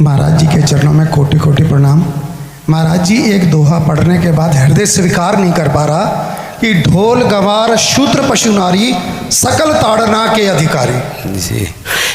महाराज जी के चरणों में कोटि कोटि प्रणाम। महाराज जी एक दोहा पढ़ने के बाद हृदय स्वीकार नहीं कर पा रहा कि ढोल गवार शूद्र पशु नारी सकल ताड़ना के अधिकारी। जी,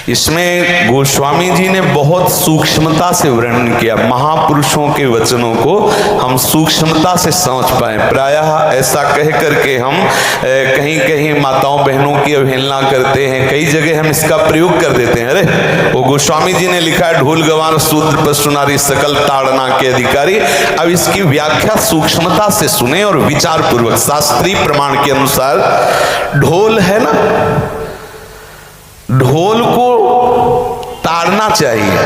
इसमें गोस्वामी जी ने बहुत सूक्ष्मता से वर्णन किया। महापुरुषों के वचनों को हम सूक्ष्मता से समझ पाए। प्रायः ऐसा कह करके हम कहीं कहीं माताओं बहनों की अवहेलना करते हैं, कई जगह हम इसका प्रयोग कर देते हैं। अरे वो गोस्वामी जी ने लिखा है ढोल गवार शूद्र पशु नारी सकल ताड़ना के अधिकारी। अब इसकी व्याख्या सूक्ष्मता से सुने और विचार पूर्वक। शास्त्रीय प्रमाण के अनुसार ढोल है ना, ढोल को ताड़ना चाहिए।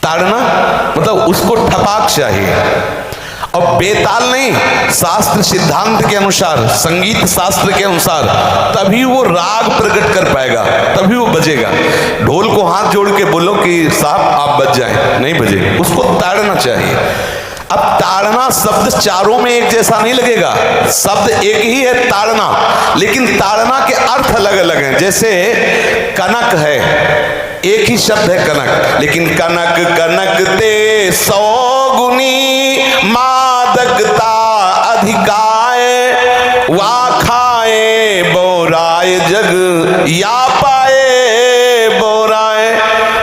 ताड़ना मतलब उसको ठपाक चाहिए, और बेताल नहीं। शास्त्र सिद्धांत के अनुसार, संगीत शास्त्र के अनुसार तभी वो राग प्रकट कर पाएगा, तभी वो बजेगा। ढोल को हाथ जोड़ के बोलो कि साहब आप बज जाएं, नहीं बजे, उसको ताड़ना चाहिए। अब ताड़ना शब्द चारों में एक जैसा नहीं लगेगा, शब्द एक ही है ताड़ना, लेकिन ताड़ना के अर्थ अलग अलग हैं। जैसे कनक है, एक ही शब्द है कनक, लेकिन कनक कनक ते 100 गुनी मादकता अधिकाय, वा खाए बोराय जग या पाए बोराय।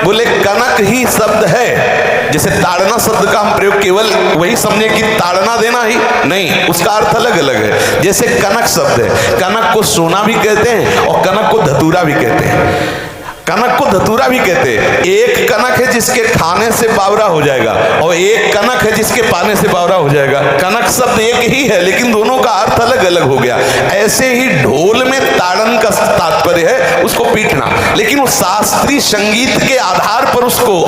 बोले कनक ही शब्द है। जैसे ताड़ना शब्द का हम प्रयोग केवल वही समझे कि ताड़ना देना ही नहीं, उसका अर्थ अलग अलग है। जैसे कनक शब्द है, कनक को सोना भी कहते हैं और कनक को धतूरा भी कहते हैं। कनक को धतूरा भी कहते हैं। एक कनक है जिसके खाने से बावरा हो जाएगा, और एक कनक है जिसके पाने से बावरा हो जाएगा। कनक शब्द एक ही है, लेकिन दोनों का अर्थ अलग अलग हो गया। ऐसे ही ढोल में ताड़न का तात्पर्य है उसको पीटना, लेकिन वो शास्त्रीय संगीत के आधार पर उसको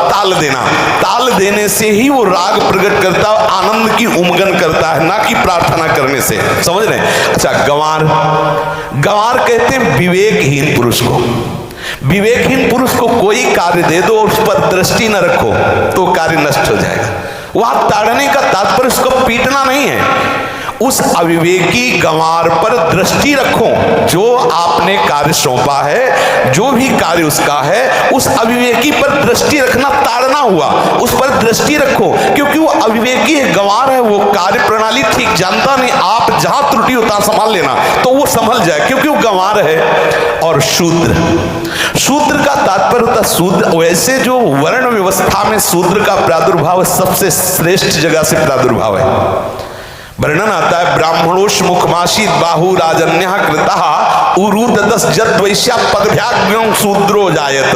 ताल देना। ताल देने से ही वो राग प्रकट करता है, आनंद की उमगन करता है, ना कि प्रार्थना करने से। समझ रहे हैं? अच्छा, गंवार, गंवार कहते हैं विवेकहीन पुरुष को। विवेकहीन पुरुष को कोई कार्य दे दो और उस पर दृष्टि न रखो तो कार्य नष्ट हो जाएगा। वहां ताड़ने का तात्पर्य उसको पीटना नहीं है, उस अविवेकी गंवार पर दृष्टि रखो। जो आपने कार्य सौंपा है, जो भी कार्य उसका है, उस अविवेकी पर दृष्टि रखना ताड़ना हुआ। उस पर दृष्टि रखो, क्योंकि वो अविवेकी है, गंवार है, वो कार्य प्रणाली ठीक जानता नहीं। आप जहां त्रुटि होता संभाल लेना तो वो संभल जाए, क्योंकि वो गंवार है। और शूद्र, शूद्र का तात्पर्य होता है शूद्र। वैसे जो वर्ण व्यवस्था में शूद्र का प्रादुर्भाव सबसे श्रेष्ठ जगह से प्रादुर्भाव है। वर्णन आता है ब्राह्मणोष मुखमाशी बाहु राजन्य कृता उरुदस जत वैश्या पदभ्याग्यों शूद्रो जायत।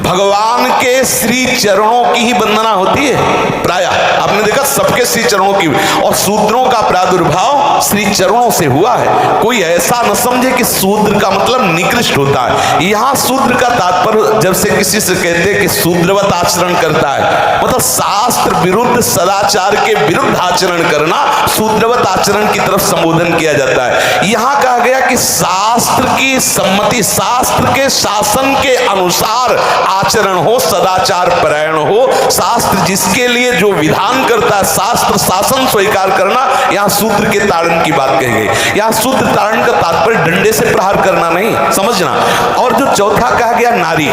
भगवान के श्री चरणों की ही वंदना होती है प्राय, आपने देखा सबके श्री चरणों की, और शूद्रों का प्रादुर्भाव श्री चरणों से हुआ है। कोई ऐसा न समझे कि शूद्र का मतलब निकृष्ट होता है। यहाँ शूद्र का तात्पर्य जब से किसी से कहते हैं कि शूद्रवत आचरण करता है, मतलब शास्त्र विरुद्ध सदाचार के विरुद्ध आचरण करना शूद्रवत आचरण की तरफ संबोधन किया जाता है। यहाँ कहा गया कि शास्त्र की सम्मति, शास्त्र के शासन के अनुसार आचरण हो, सदाचार परायण हो। शास्त्र जिसके लिए जो विधान करता है, शास्त्र शासन स्वीकार करना, यहाँ शूद्र के ताड़न की बात कही गई। यहाँ शूद्र ताड़न का तात्पर्य डंडे से प्रहार करना नहीं, समझना। और जो चौथा कहा गया नारी,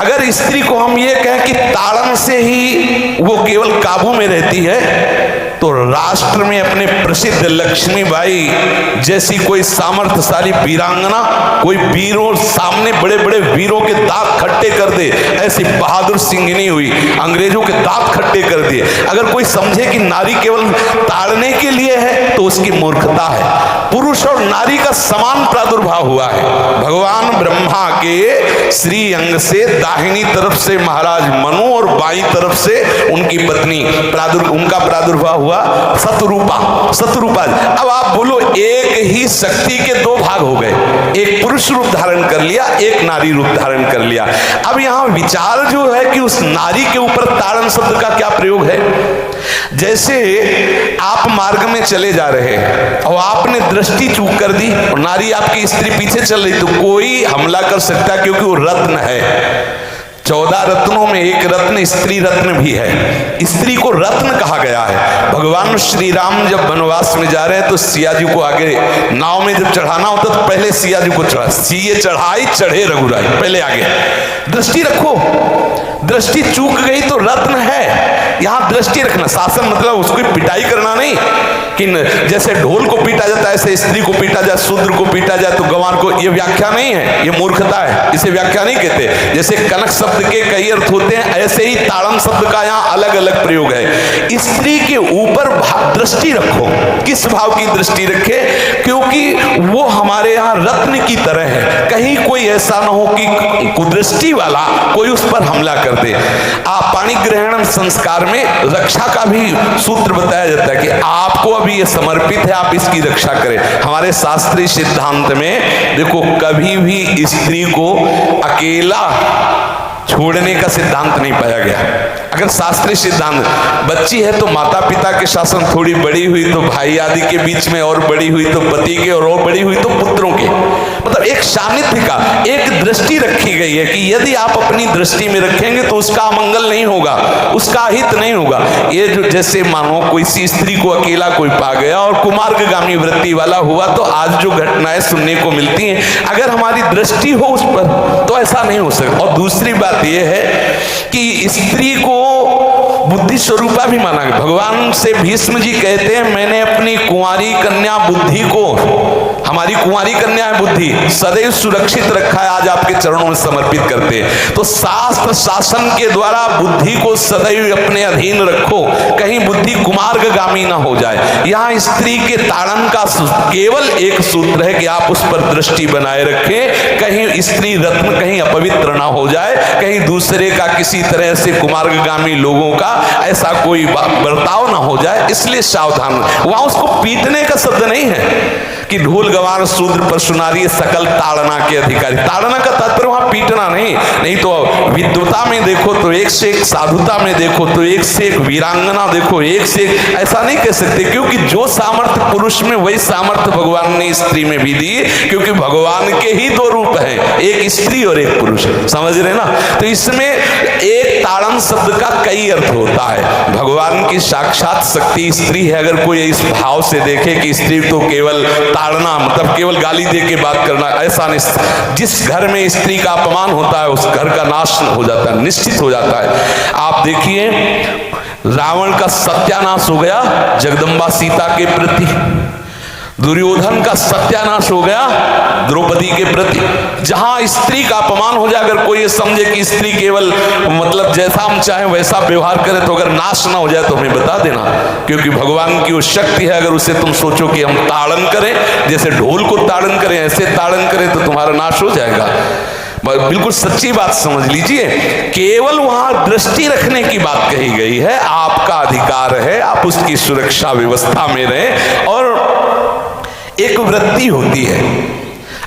अगर स्त्री को हम ये कहें कि ताड़न से ही वो केवल काबू में रहती है, तो राष्ट्र में अपने प्रसिद्ध लक्ष्मीबाई जैसी कोई सामर्थ्यशाली वीरांगना, कोई वीरों सामने बड़े बड़े वीरों के दांत खट्टे कर दे, ऐसी बहादुर सिंघनी हुई, अंग्रेजों के दांत खट्टे कर दिए। अगर कोई समझे कि नारी केवल ताड़ने के लिए है तो उसकी मूर्खता है। पुरुष और नारी का समान प्रादुर्भाव हुआ है। भगवान ब्रह्मा के श्री अंग से दाहिनी तरफ से महाराज मनु और बाईं तरफ से उनकी पत्नी उनका प्रादुर्भाव हुआ शतरूपा। शतरूपा, अब आप बोलो एक ही शक्ति के दो भाग हो गए, एक पुरुष रूप धारण कर लिया, एक नारी रूप धारण कर लिया। अब यहाँ विचार जो है कि उस नारी के ऊपर ताड़न शब्द का क्या प्रयोग है। जैसे आप मार्ग में चले जा रहे हैं और आपने दृष्टि चूक कर दी और नारी आपकी स्त्री पीछे चल रही, तो कोई हमला कर सकता है, क्योंकि वो रत्न है। 14 रत्नों में एक रत्न स्त्री रत्न भी है। स्त्री को रत्न कहा गया है। भगवान श्री राम जब वनवास में जा रहे हैं तो सिया जी को आगे नाव में जब चढ़ाना होता तो पहले सिया जी को चढ़ा, सीए चढ़ाई चढ़े रघुराई, पहले आगे। दृष्टि रखो, दृष्टि चूक गई तो रत्न है। यहां दृष्टि रखना, शासन मतलब उसको पिटाई करना नहीं कि जैसे ढोल को पीटा जाता है ऐसे स्त्री को पीटा जाए, शूद्र को पीटा जाए तो गंवार को, ये व्याख्या नहीं है, ये मूर्खता है, इसे व्याख्या नहीं कहते। जैसे कनक शब्द के कई अर्थ होते हैं, ऐसे ही ताड़न शब्द का यहाँ अलग अलग प्रयोग है। स्त्री के ऊपर दृष्टि रखो, किस भाव की दृष्टि रखे, क्योंकि वो हमारे यहाँ रत्न की तरह है, कहीं कोई ऐसा ना हो कि कुदृष्टि वाला कोई उस पर हमला कर दे। पाणी ग्रहण संस्कार में रक्षा का भी सूत्र बताया जाता है कि आपको अभी ये समर्पित है, आप इसकी रक्षा करें। हमारे शास्त्रीय सिद्धांत में देखो कभी भी स्त्री को अकेला छोड़ने का सिद्धांत नहीं पाया गया। अगर शास्त्रीय सिद्धांत, बच्ची है तो माता पिता के शासन, थोड़ी बड़ी हुई तो भाई आदि के बीच में, और बड़ी हुई तो पति के, और बड़ी हुई तो पुत्रों के, मतलब एक सानिध्य का एक दृष्टि रखी गई है कि यदि आप अपनी दृष्टि में रखेंगे तो उसका अमंगल नहीं होगा, उसका हित नहीं होगा। ये जो जैसे मानो कोई सी स्त्री को अकेला कोई पा गया और कुमार्गगामी वृत्ति वाला हुआ, तो आज जो घटनाएं सुनने को मिलती हैं, अगर हमारी दृष्टि हो उस पर तो ऐसा नहीं हो सकता। और दूसरी बात यह है कि स्त्री को बुद्धि स्वरूपा भी माना गया। भगवान से भीष्म जी कहते हैं, मैंने अपनी कुंवारी कन्या बुद्धि को, हमारी कुंवारी कन्या है बुद्धि, सदैव सुरक्षित रखा है, आज आपके चरणों में समर्पित करते हैं। तो शास्त्र शासन के द्वारा बुद्धि को सदैव अपने अधीन रखो, कहीं बुद्धि कुमार्गगामी ना हो जाए। यहाँ स्त्री के ताड़न का केवल एक सूत्र है कि आप उस पर दृष्टि बनाए रखें, कहीं स्त्री रत्न कहीं अपवित्र ना हो जाए, कहीं दूसरे का किसी तरह से कुमार्गगामी लोगों का ऐसा कोई बर्ताव ना हो जाए, इसलिए सावधान। वहां उसको पीटने का शब्द नहीं है कि ढोल गवार शूद्र पशुनारी सकल ताड़ना के अधिकारी। ताड़ना का तात्पर्य वहां पीटना नहीं तो विद्वता में देखो तो एक से एक, साधुता में देखो तो एक से एक, वीरांगना देखो एक से एक, ऐसा नहीं कह सकते, क्योंकि जो सामर्थ्य पुरुष में वही सामर्थ्य भगवान ने स्त्री में भी दी, क्योंकि भगवान के ही दो रूप हैं, एक स्त्री और एक पुरुष, समझ रहे ना। तो इसमें एक ताड़न शब्द का कई अर्थ होता है। भगवान की साक्षात शक्ति स्त्री है। अगर कोई इस भाव से देखे कि स्त्री तो केवल ताड़ना मतलब केवल गाली दे के बात करना, ऐसा नहीं। जिस घर में स्त्री का अपमान होता है उस घर का नाश हो जाता है, निश्चित हो जाता है। आप देखिए रावण का सत्यानाश हो गया जगदम्बा सीता के प्रति, दुर्योधन का सत्यानाश हो गया द्रौपदी के प्रति। जहां स्त्री का अपमान हो जाए, अगर कोई ये समझे कि स्त्री केवल मतलब जैसा हम चाहें वैसा व्यवहार करे, तो अगर नाश ना हो जाए तो हमें बता देना, क्योंकि भगवान की वो शक्ति है। अगर उसे तुम सोचो कि हम ताड़न करें, जैसे ढोल को ताड़न करें ऐसे ताड़न करें, तो तुम्हारा नाश हो जाएगा। बिल्कुल सच्ची बात समझ लीजिए। केवल वहां दृष्टि रखने की बात कही गई है, आपका अधिकार है, आप उसकी सुरक्षा व्यवस्था में रहें। और एक वृत्ति होती है,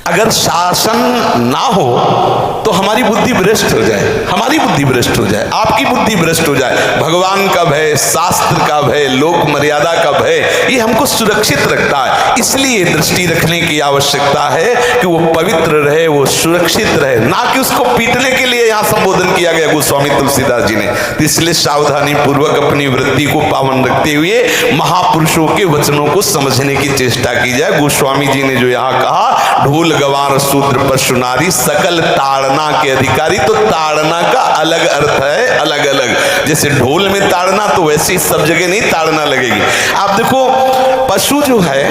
अगर शासन ना हो तो हमारी बुद्धि भ्रष्ट हो जाए, हमारी बुद्धि भ्रष्ट हो जाए, आपकी बुद्धि भ्रष्ट हो जाए। भगवान का भय, शास्त्र का भय, लोक मर्यादा का भय, ये हमको सुरक्षित रखता है। इसलिए दृष्टि रखने की आवश्यकता है कि वो पवित्र रहे, वो सुरक्षित रहे, ना कि उसको पीटने के लिए यहाँ संबोधन किया गया गोस्वामी तुलसीदास जी ने। इसलिए सावधानी पूर्वक अपनी वृत्ति को पावन रखते हुए महापुरुषों के वचनों को समझने की चेष्टा की जाए। गोस्वामी जी ने जो यहाँ कहा, ढोल गवार शूद्र पशुनारी सकल ताड़ना के अधिकारी, तो ताड़ना का अलग अर्थ है, अलग अलग। जैसे ढोल में ताड़ना, तो वैसे ही सब जगह नहीं ताड़ना लगेगी। आप देखो पशु जो है,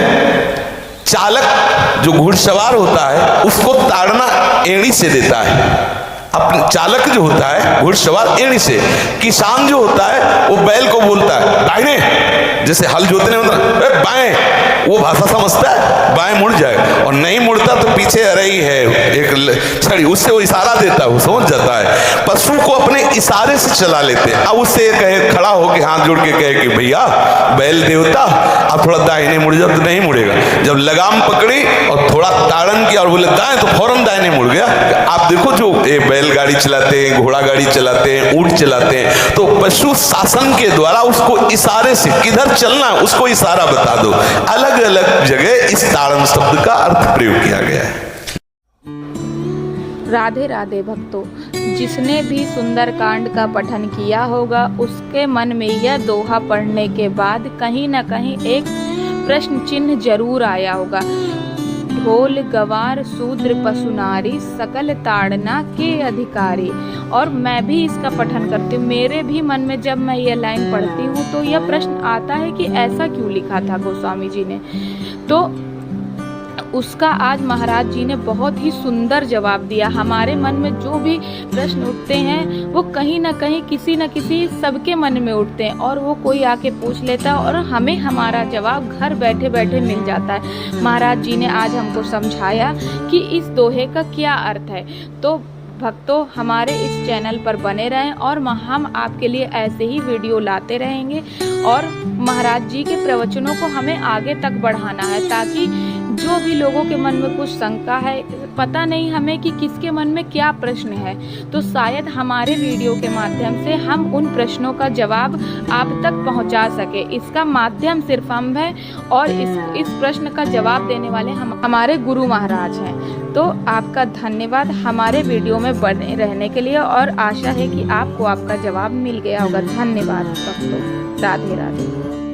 चालक जो घुड़सवार होता है उसको ताड़ना एड़ी से देता है। अपने चालक जो होता है घुड़सवार एड़ी से, किसान जो होता है वो बैल को बोलता है दाहिने, जैसे हल जोतने होता है बाएं, वो भाषा समझता है, बाएं मुड़ जाए, और नहीं मुड़ता तो पीछे अरई है एक छड़ी, उससे वो इशारा देता है, वो समझ जाता है। पशु को अपने इशारे से चला लेते हैं। अब उससे कहे खड़ा होकर हाथ जोड़ के कहे कि भैया बैल देवता अब थोड़ा दाहिने मुड़ जाओ, तो नहीं मुड़ेगा। जब लगाम पकड़ी और थोड़ा ताड़न किया और बोले दाएं, तो फौरन दाहिने मुड़ गया। आप देखो जो बैलगाड़ी चलाते हैं, घोड़ा गाड़ी चलाते हैं, ऊंट चलाते हैं, तो पशु शासन के द्वारा उसको इशारे से किधर चलना उसको इशारा बता दो। अलग अलग जगह इस ताड़न शब्द का अर्थ प्रयोग किया गया है। राधे राधे भक्तों, जिसने भी सुंदर कांड का पठन किया होगा उसके मन में यह दोहा पढ़ने के बाद कहीं न कहीं एक प्रश्न चिन्ह जरूर आया होगा। ढोल गवार शूद्र पशुनारी सकल ताड़ना के अधिकारी। और मैं भी इसका पठन करती हूँ। मेरे भी मन में जब मैं ये लाइन पढ़ती हूँ तो यह प्रश्न आता है कि ऐसा क्यों लिखा था गोस्वामी जी ने। तो उसका आज महाराज जी ने बहुत ही सुंदर जवाब दिया। हमारे मन में जो भी प्रश्न उठते हैं वो कहीं ना कहीं किसी न किसी सबके मन में उठते हैं और वो कोई आके पूछ लेता है और हमें हमारा जवाब घर बैठे बैठे मिल जाता है। महाराज जी ने आज हमको समझाया कि इस दोहे का क्या अर्थ है। तो भक्तों, हमारे इस चैनल पर बने रहें और हम आपके लिए ऐसे ही वीडियो लाते रहेंगे और महाराज जी के प्रवचनों को हमें आगे तक बढ़ाना है, ताकि जो भी लोगों के मन में कुछ शंका है, पता नहीं हमें कि किसके मन में क्या प्रश्न है, तो शायद हमारे वीडियो के माध्यम से हम उन प्रश्नों का जवाब आप तक पहुंचा सके। इसका माध्यम सिर्फ हम है और इस प्रश्न का जवाब देने वाले हमारे गुरु महाराज हैं। तो आपका धन्यवाद हमारे वीडियो में बने रहने के लिए और आशा है कि आपको आपका जवाब मिल गया होगा। धन्यवाद भक्तों। राधे राधे।